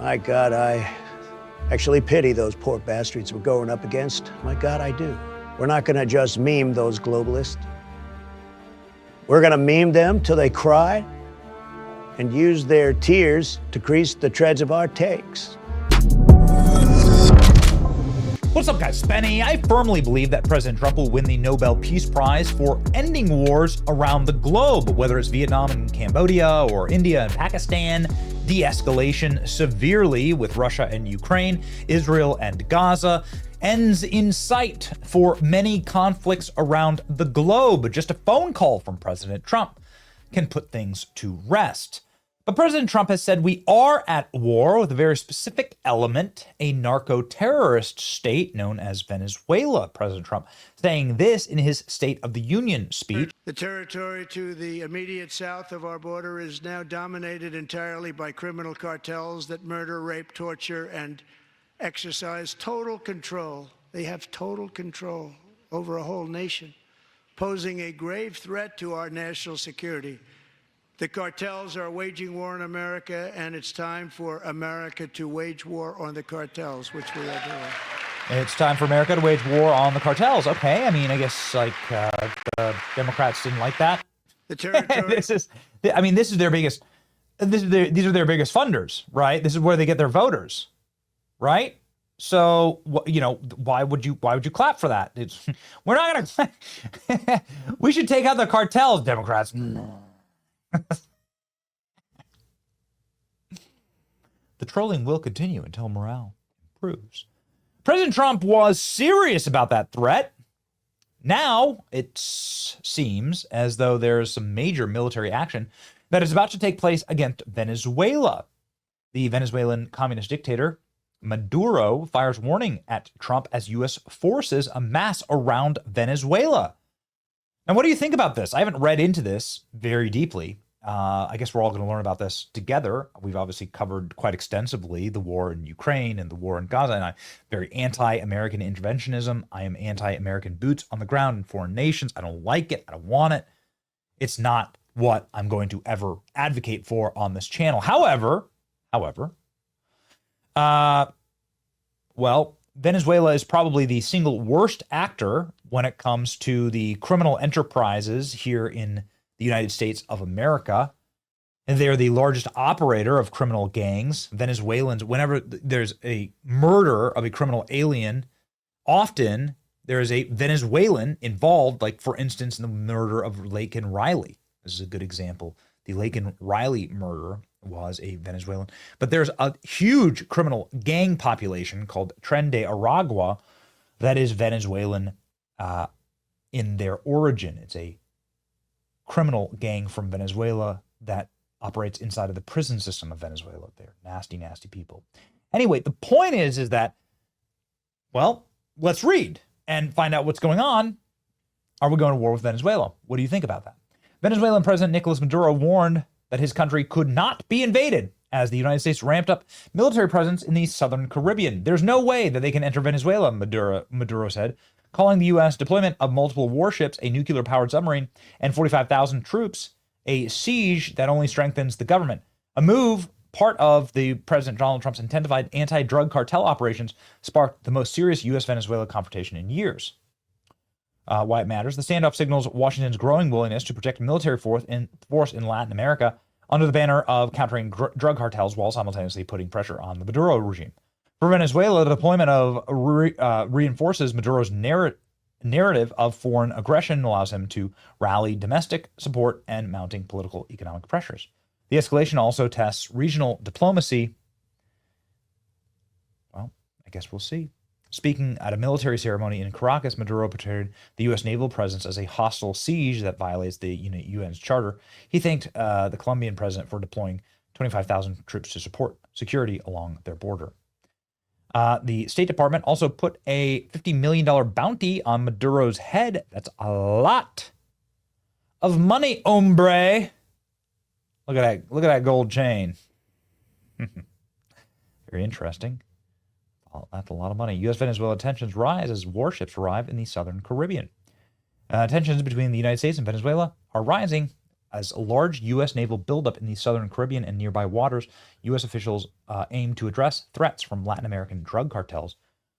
My God, I actually pity those poor bastards we're going up against. My God, I do. We're not going to just meme those globalists. We're going to meme them till they cry and use their tears to grease the treads of our takes. What's up, guys? Benny. I firmly believe that President Trump will win the Nobel Peace Prize for ending wars around the globe, whether it's Vietnam and Cambodia or India and Pakistan, de-escalation severely with Russia and Ukraine, Israel and Gaza, ends in sight for many conflicts around the globe. Just a phone call from President Trump can put things to rest. But President Trump has said we are at war with a very specific element, a narco-terrorist state known as Venezuela. President Trump saying this in his State of the Union speech. The territory to the immediate south of our border is now dominated entirely by criminal cartels that murder, rape, torture, and exercise total control. They have total control over a whole nation, posing a grave threat to our national security. The cartels are waging war in America, and it's time for America to wage war on the cartels, which we are doing. It's time for America to wage war on the cartels. Okay, I mean, I guess like the Democrats didn't like that. The territory. This is their biggest. These are their biggest funders, right? This is where they get their voters, right? So why would you clap for that? We're not gonna. We should take out the cartels, Democrats. The trolling will continue until morale improves. President Trump was serious about that threat. Now it seems as though there is some major military action that is about to take place against Venezuela. The Venezuelan communist dictator Maduro fires warning at Trump as U.S. forces amass around Venezuela. Now, what do you think about this? I haven't read into this very deeply. I guess we're all going to learn about this together. We've obviously covered quite extensively the war in Ukraine and the war in Gaza, and I'm very anti-American interventionism. I am anti-American boots on the ground in foreign nations. I don't like it. I don't want it. It's not what I'm going to ever advocate for on this channel. However, Venezuela is probably the single worst actor when it comes to the criminal enterprises here in the United States of America. And they're the largest operator of criminal gangs. Venezuelans, whenever there's a murder of a criminal alien, often there is a Venezuelan involved, like, for instance, in the murder of Laken Riley. This is a good example. The Laken Riley murder was a Venezuelan. But there's a huge criminal gang population called Tren de Aragua that is Venezuelan in their origin. It's a criminal gang from Venezuela that operates inside of the prison system of Venezuela. They're nasty, nasty people. Anyway, the point is that, well, let's read and find out what's going on. Are we going to war with Venezuela? What do you think about that? Venezuelan President Nicolas Maduro warned that his country could not be invaded as the United States ramped up military presence in the southern Caribbean. There's no way that they can enter Venezuela, Maduro said, calling the U.S. deployment of multiple warships, a nuclear-powered submarine, and 45,000 troops a siege that only strengthens the government. A move part of the President Donald Trump's intensified anti-drug cartel operations sparked the most serious U.S.-Venezuela confrontation in years. Why it matters. The standoff signals Washington's growing willingness to protect military force in Latin America under the banner of countering drug cartels while simultaneously putting pressure on the Maduro regime. For Venezuela, the deployment of reinforces Maduro's narrative of foreign aggression and allows him to rally domestic support and mounting political economic pressures. The escalation also tests regional diplomacy. Well, I guess we'll see. Speaking at a military ceremony in Caracas, Maduro portrayed the U.S. naval presence as a hostile siege that violates the UN's charter. He thanked the Colombian president for deploying 25,000 troops to support security along their border. The State Department also put a $50 million bounty on Maduro's head. That's a lot of money, hombre. Look at that. Look at that gold chain. Very interesting. That's a lot of money. U.S.-Venezuela tensions rise as warships arrive in the southern Caribbean. Tensions between the United States and Venezuela are rising As a large U.S. naval buildup in the southern Caribbean and nearby waters, U.S. officials aim to address threats from Latin American drug cartels.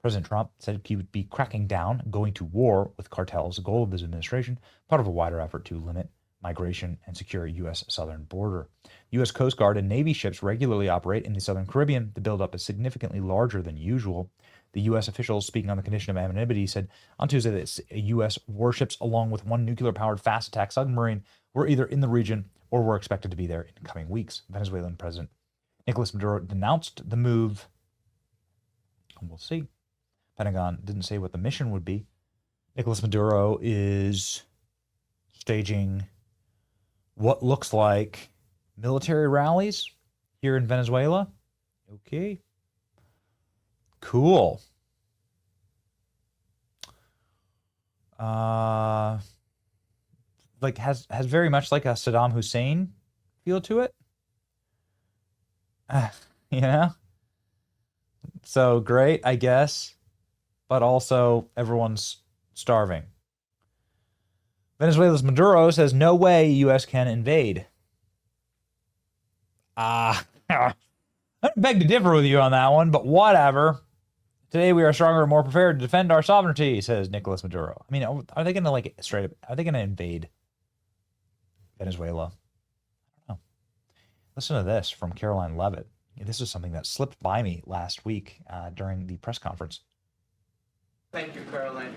President Trump said he would be cracking down, going to war with cartels, the goal of his administration, part of a wider effort to limit migration and secure U.S. southern border. U.S. Coast Guard and Navy ships regularly operate in the southern Caribbean. The buildup is significantly larger than usual. The U.S. officials, speaking on the condition of anonymity, said on Tuesday that U.S. warships, along with one nuclear-powered fast attack submarine, were either in the region or were expected to be there in the coming weeks. Venezuelan President Nicolas Maduro denounced the move. And we'll see. Pentagon didn't say what the mission would be. Nicolas Maduro is staging what looks like military rallies here in Venezuela. Okay. Cool. Like has very much like a Saddam Hussein feel to it. You know? So great, I guess. But also everyone's starving. Venezuela's Maduro says no way U.S. can invade. I beg to differ with you on that one, but whatever. Today we are stronger and more prepared to defend our sovereignty, says Nicolas Maduro. I mean, are they going to like straight up? Are they going to invade Venezuela? I don't know. Listen to this from Caroline Levitt. This is something that slipped by me last week during the press conference. Thank you, Caroline.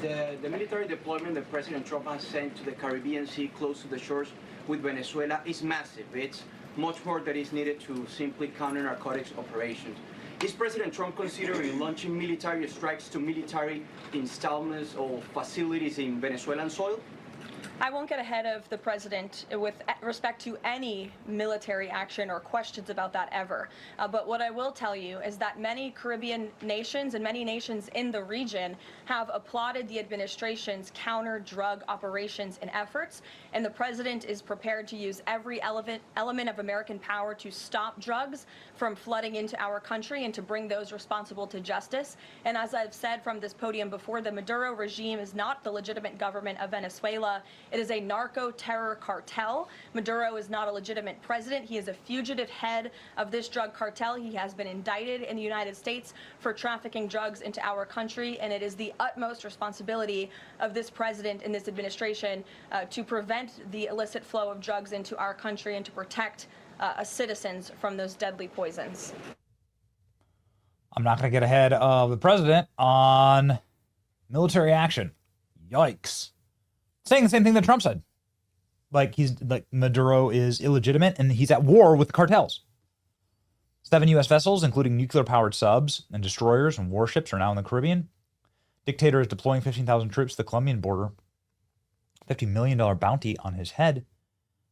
The military deployment that President Trump has sent to the Caribbean Sea close to the shores with Venezuela is massive. It's much more that is needed to simply counter narcotics operations. Is President Trump considering launching military strikes to military installments or facilities in Venezuelan soil? I won't get ahead of the president with respect to any military action or questions about that ever. But what I will tell you is that many Caribbean nations and many nations in the region have applauded the administration's counter-drug operations and efforts, and the president is prepared to use every element of American power to stop drugs from flooding into our country and to bring those responsible to justice. And as I've said from this podium before, the Maduro regime is not the legitimate government of Venezuela. It is a narco-terror cartel. Maduro is not a legitimate president. He is a fugitive head of this drug cartel. He has been indicted in the United States for trafficking drugs into our country, and it is the utmost responsibility of this president and this administration to prevent the illicit flow of drugs into our country and to protect citizens from those deadly poisons. I'm not going to get ahead of the president on military action. Yikes. Saying the same thing that Trump said. Like Maduro is illegitimate and he's at war with cartels. 7 U.S. vessels, including nuclear-powered subs and destroyers and warships, are now in the Caribbean. Dictator is deploying 15,000 troops to the Colombian border. $50 million bounty on his head.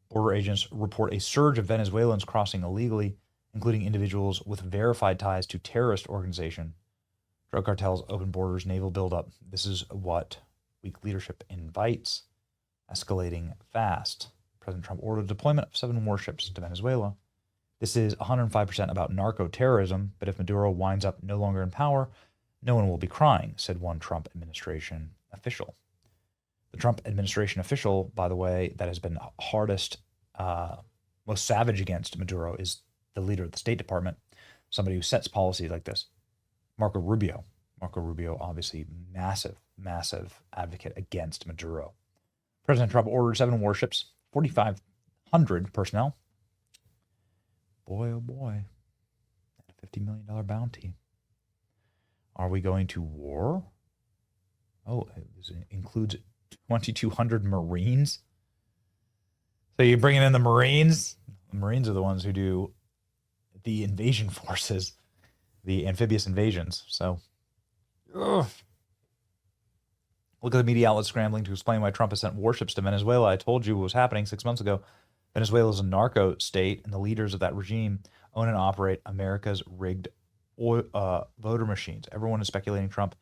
Border agents report a surge of Venezuelans crossing illegally, including individuals with verified ties to terrorist organization. Drug cartels, open borders, naval buildup. This is what weak leadership invites. Escalating fast. President Trump ordered deployment of 7 warships to Venezuela. This is 105% about narco-terrorism, but if Maduro winds up no longer in power, no one will be crying, said one Trump administration official. The Trump administration official, by the way, that has been hardest, most savage against Maduro is the leader of the State Department, somebody who sets policy like this, Marco Rubio. Marco Rubio, obviously massive advocate against Maduro. President Trump ordered 7 warships, 4,500 personnel. Boy, oh boy, a $50 million bounty. Are we going to war? Oh, this includes 2,200 Marines. So you're bringing in the Marines? The Marines are the ones who do the invasion forces, the amphibious invasions. So, ugh. Look at the media outlets scrambling to explain why Trump has sent warships to Venezuela. I told you what was happening 6 months ago. Venezuela is a narco state, and the leaders of that regime own and operate America's rigged voter machines. Everyone is speculating Trump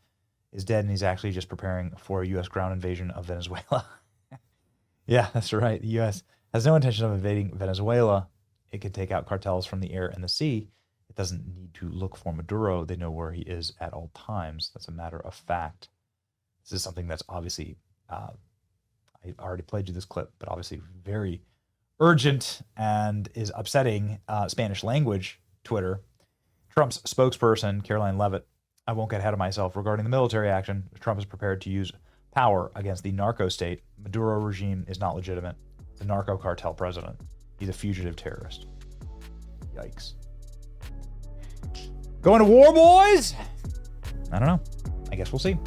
is dead, and he's actually just preparing for a U.S. ground invasion of Venezuela. Yeah, that's right. The U.S. has no intention of invading Venezuela. It could take out cartels from the air and the sea. It doesn't need to look for Maduro. They know where he is at all times. That's a matter of fact. This is something that's obviously, I already played you this clip, but obviously very urgent and is upsetting Spanish language Twitter. Trump's spokesperson, Caroline Leavitt, I won't get ahead of myself, regarding the military action, Trump is prepared to use power against the narco state. Maduro regime is not legitimate. The narco cartel president. He's a fugitive terrorist. Yikes. Going to war, boys? I don't know. I guess we'll see.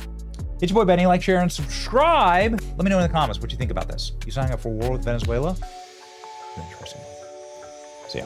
Hit your boy Benny, like, share, and subscribe. Let me know in the comments what you think about this. You signing up for war with Venezuela? Interesting. See ya.